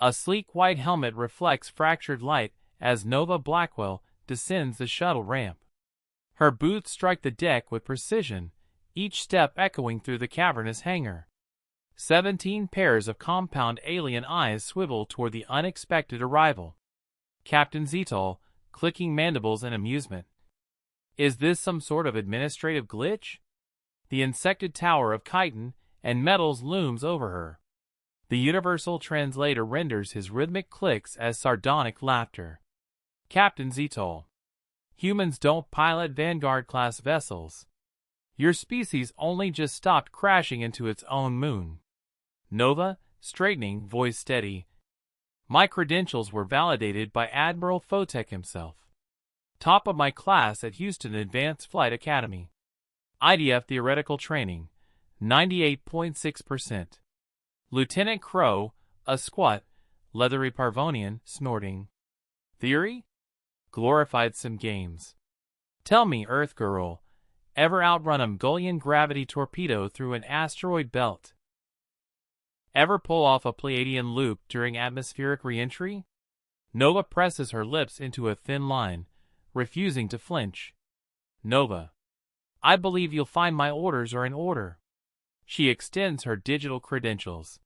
A sleek white helmet reflects fractured light as Nova Blackwell descends the shuttle ramp. Her boots strike the deck with precision, each step echoing through the cavernous hangar. 17 pairs of compound alien eyes swivel toward the unexpected arrival. Captain Zetol, clicking mandibles in amusement. Is this some sort of administrative glitch? The insected tower of chitin and metals looms over her. The universal translator renders his rhythmic clicks as sardonic laughter. Captain Zetol. Humans don't pilot Vanguard-class vessels. Your species only just stopped crashing into its own moon. Nova, straightening, voice steady. My credentials were validated by Admiral Fotek himself. Top of my class at Houston Advanced Flight Academy. IDF theoretical training, 98.6%. Lieutenant Crow, a squat, leathery Parvonian, snorting. Theory? Glorified sim games. Tell me, Earth Girl, ever outrun a Mongolian gravity torpedo through an asteroid belt? Ever pull off a Pleiadian loop during atmospheric re-entry? Nova presses her lips into a thin line, refusing to flinch. Nova. I believe you'll find my orders are in order. She extends her digital credentials.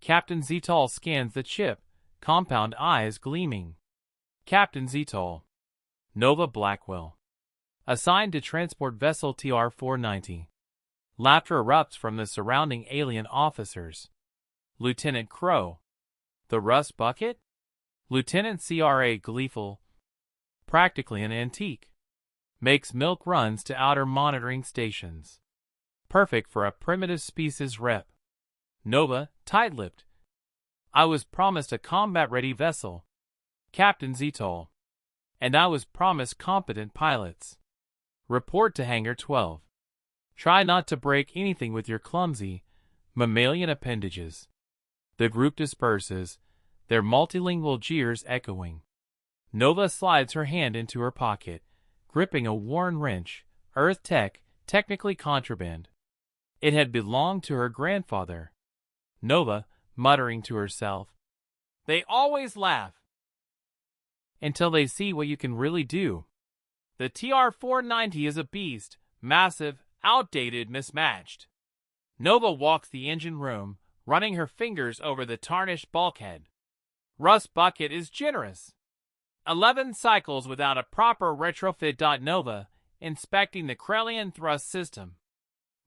Captain Zetol scans the chip, compound eyes gleaming. Captain Zetol. Nova Blackwell. Assigned to transport vessel TR-490. Laughter erupts from the surrounding alien officers. Lieutenant Crow. The rust bucket? Lieutenant CRA gleeful. Practically an antique. Makes milk runs to outer monitoring stations. Perfect for a primitive species rep. Nova, tight-lipped. I was promised a combat-ready vessel. Captain Zetol. And I was promised competent pilots. Report to Hangar 12. Try not to break anything with your clumsy, mammalian appendages. The group disperses, their multilingual jeers echoing. Nova slides her hand into her pocket, gripping a worn wrench, Earth tech, technically contraband. It had belonged to her grandfather. Nova, muttering to herself. They always laugh. Until they see what you can really do. The TR-490 is a beast, massive, outdated, mismatched. Nova walks the engine room, running her fingers over the tarnished bulkhead. Rust bucket is generous. 11 cycles without a proper retrofit. Nova, inspecting the Krellian thrust system.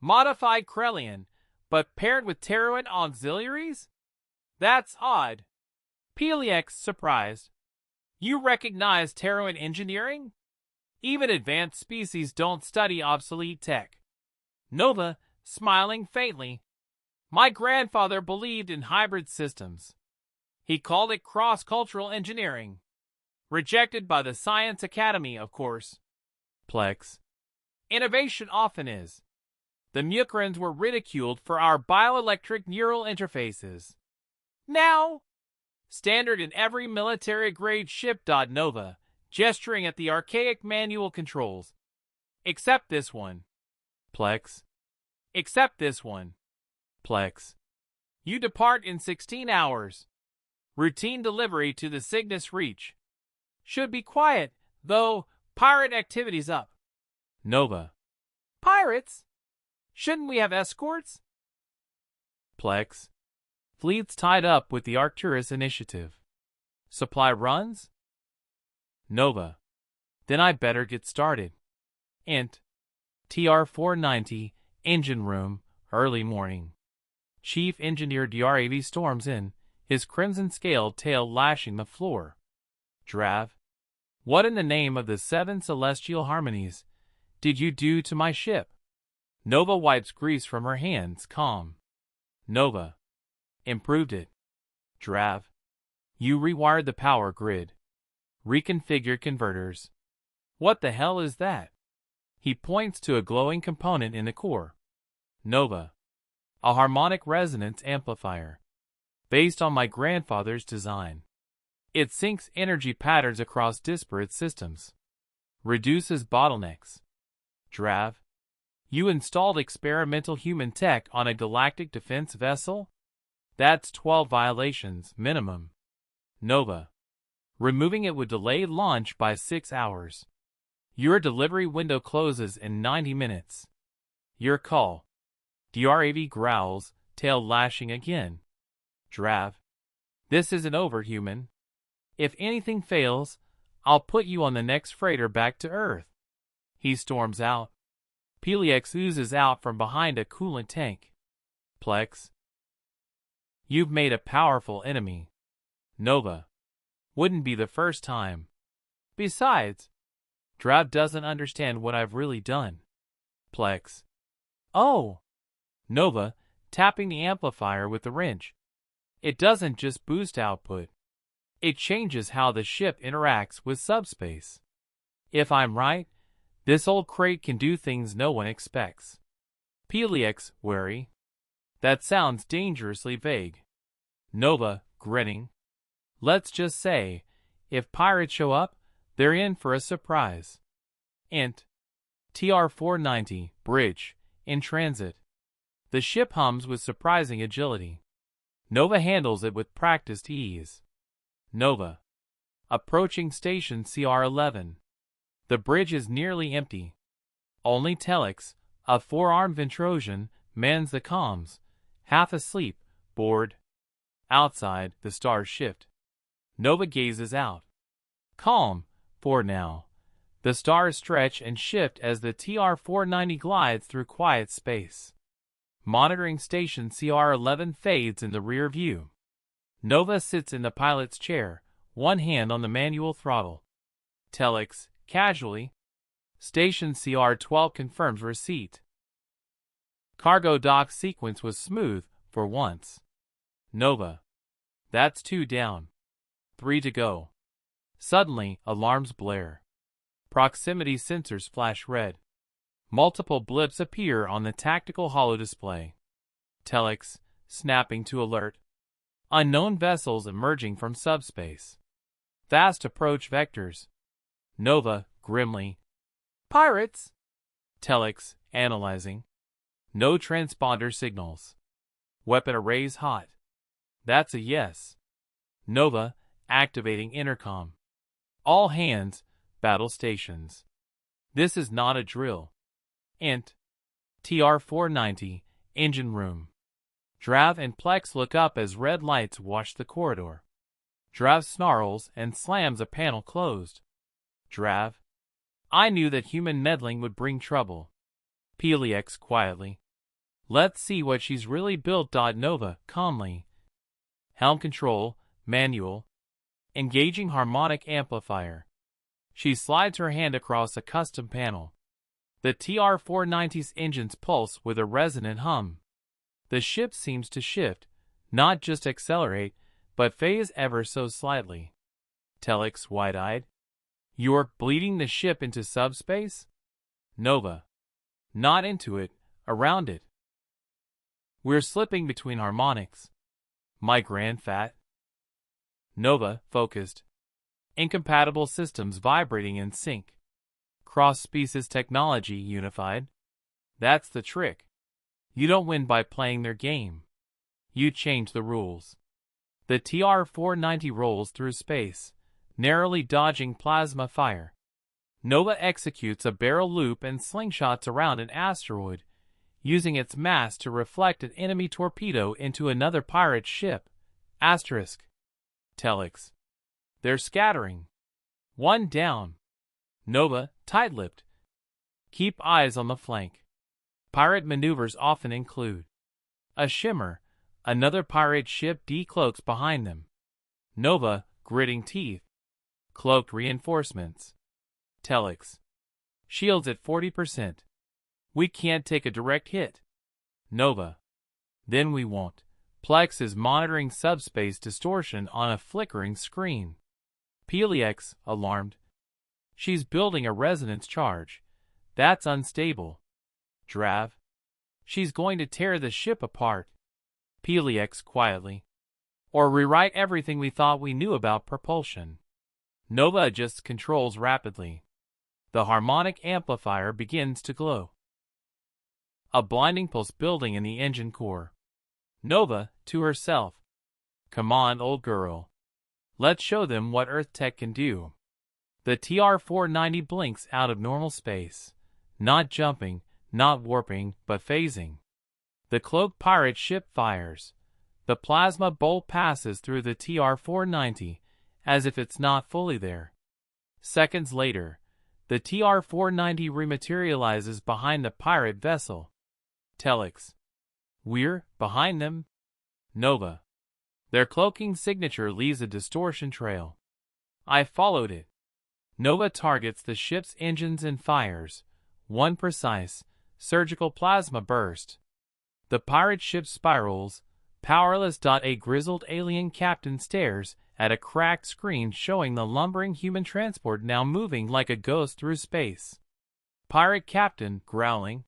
Modified Krellian, but paired with Terran auxiliaries? That's odd. Pelex surprised. You recognize Terran engineering? Even advanced species don't study obsolete tech. Nova, smiling faintly. My grandfather believed in hybrid systems. He called it cross-cultural engineering. Rejected by the Science Academy, of course. Plex. Innovation often is. The Mukrans were ridiculed for our bioelectric neural interfaces. Now, standard in every military-grade ship. Nova, gesturing at the archaic manual controls. Except this one. Plex. Except this one. Plex. You depart in 16 hours. Routine delivery to the Cygnus Reach. Should be quiet, though pirate activity's up. Nova. Pirates? Shouldn't we have escorts? Plex. Fleets tied up with the Arcturus Initiative. Supply runs? Nova. Then I better get started. Int. TR-490, engine room, early morning. Chief Engineer DRAV storms in, his crimson-scaled tail lashing the floor. Drav. What in the name of the 7 celestial harmonies did you do to my ship? Nova wipes grease from her hands, calm. Nova. Improved it. Drav. You rewired the power grid. Reconfigured converters. What the hell is that? He points to a glowing component in the core. Nova. A harmonic resonance amplifier. Based on my grandfather's design. It syncs energy patterns across disparate systems. Reduces bottlenecks. Drav. You installed experimental human tech on a galactic defense vessel? That's 12 violations, minimum. Nova. Removing it would delay launch by 6 hours. Your delivery window closes in 90 minutes. Your call. DRAV growls, tail lashing again. Drav. This isn't over, human. If anything fails, I'll put you on the next freighter back to Earth. He storms out. Pelix oozes out from behind a coolant tank. Plex. You've made a powerful enemy. Nova. Wouldn't be the first time. Besides, Drav doesn't understand what I've really done. Plex. Oh! Nova, tapping the amplifier with the wrench. It doesn't just boost output. It changes how the ship interacts with subspace. If I'm right, this old crate can do things no one expects. Pelix, wary. That sounds dangerously vague. Nova, grinning. Let's just say, if pirates show up, they're in for a surprise. Int. TR-490, bridge, in transit. The ship hums with surprising agility. Nova handles it with practiced ease. Nova. Approaching station CR-11. The bridge is nearly empty. Only Telix, a 4-armed Ventrosian, mans the comms, half asleep, bored. Outside, the stars shift. Nova gazes out. Calm, for now. The stars stretch and shift as the TR-490 glides through quiet space. Monitoring station CR-11 fades in the rear view. Nova sits in the pilot's chair, one hand on the manual throttle. Telix, casually. Station CR-12 confirms receipt. Cargo dock sequence was smooth, for once. Nova. That's 2 down. 3 to go. Suddenly, alarms blare. Proximity sensors flash red. Multiple blips appear on the tactical holodisplay. Telix, snapping to alert. Unknown vessels emerging from subspace. Fast approach vectors. Nova, grimly. Pirates! Telix, analyzing. No transponder signals. Weapon arrays hot. That's a yes. Nova, activating intercom. All hands, battle stations. This is not a drill. Int. TR-490, engine room. Drav and Plex look up as red lights wash the corridor. Drav snarls and slams a panel closed. Drav. I knew that human meddling would bring trouble. Pelix quietly. Let's see what she's really built. Nova, calmly. Helm control, manual. Engaging harmonic amplifier. She slides her hand across a custom panel. The TR-490's engines pulse with a resonant hum. The ship seems to shift, not just accelerate, but phase ever so slightly. Telix, wide-eyed. You're bleeding the ship into subspace? Nova. Not into it, around it. We're slipping between harmonics. My grand fat. Nova, focused. Incompatible systems vibrating in sync. Cross-species technology unified. That's the trick. You don't win by playing their game. You change the rules. The TR-490 rolls through space, narrowly dodging plasma fire. Nova executes a barrel loop and slingshots around an asteroid, using its mass to reflect an enemy torpedo into another pirate ship. Asterisk. Telix. They're scattering. 1 down. Nova, tight-lipped. Keep eyes on the flank. Pirate maneuvers often include a shimmer. Another pirate ship decloaks behind them. Nova, gritting teeth. Cloaked reinforcements. Telix. Shields at 40%. We can't take a direct hit. Nova. Then we won't. Plex is monitoring subspace distortion on a flickering screen. Pelix, alarmed. She's building a resonance charge. That's unstable. Drav. She's going to tear the ship apart. Pelix, quietly. Or rewrite everything we thought we knew about propulsion. Nova adjusts controls rapidly. The harmonic amplifier begins to glow. A blinding pulse building in the engine core. Nova, to herself. Come on, old girl. Let's show them what Earth tech can do. The TR-490 blinks out of normal space. Not jumping, not warping, but phasing. The cloaked pirate ship fires. The plasma bolt passes through the TR-490, as if it's not fully there. Seconds later, the TR-490 rematerializes behind the pirate vessel. Telex. We're behind them. Nova. Their cloaking signature leaves a distortion trail. I followed it. Nova targets the ship's engines and fires. One precise, surgical plasma burst. The pirate ship spirals, powerless. A grizzled alien captain stares at a cracked screen showing the lumbering human transport now moving like a ghost through space. Pirate captain growling.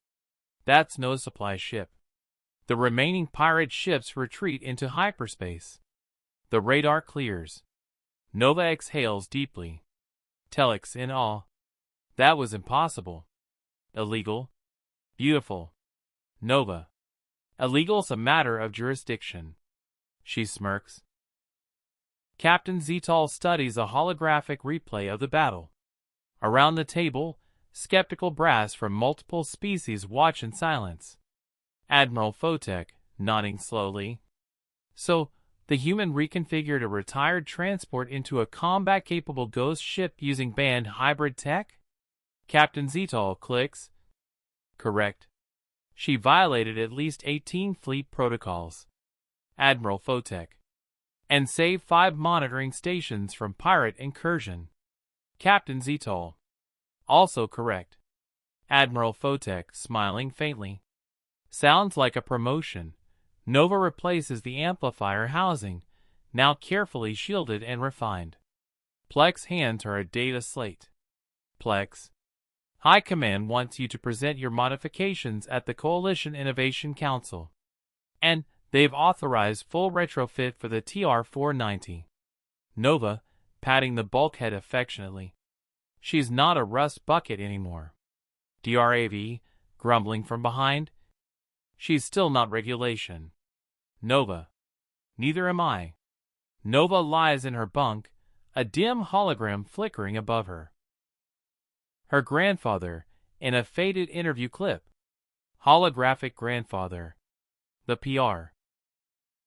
That's no supply ship. The remaining pirate ships retreat into hyperspace. The radar clears. Nova exhales deeply. Telex in awe. That was impossible. Illegal. Beautiful. Nova. Illegal's a matter of jurisdiction. She smirks. Captain Zetal studies a holographic replay of the battle. Around the table, skeptical brass from multiple species watch in silence. Admiral Fotek, nodding slowly. So, the human reconfigured a retired transport into a combat-capable ghost ship using banned hybrid tech? Captain Zetal clicks. Correct. She violated at least 18 fleet protocols. Admiral Fotek. And saved 5 monitoring stations from pirate incursion. Captain Zetal. Also correct. Admiral Fotek, smiling faintly. Sounds like a promotion. Nova replaces the amplifier housing, now carefully shielded and refined. Plex hands her a data slate. Plex. High Command wants you to present your modifications at the Coalition Innovation Council. And they've authorized full retrofit for the TR-490. Nova, patting the bulkhead affectionately. She's not a rust bucket anymore. DRAV, grumbling from behind. She's still not regulation. Nova. Neither am I. Nova lies in her bunk, a dim hologram flickering above her. Her grandfather, in a faded interview clip. Holographic grandfather. The PR.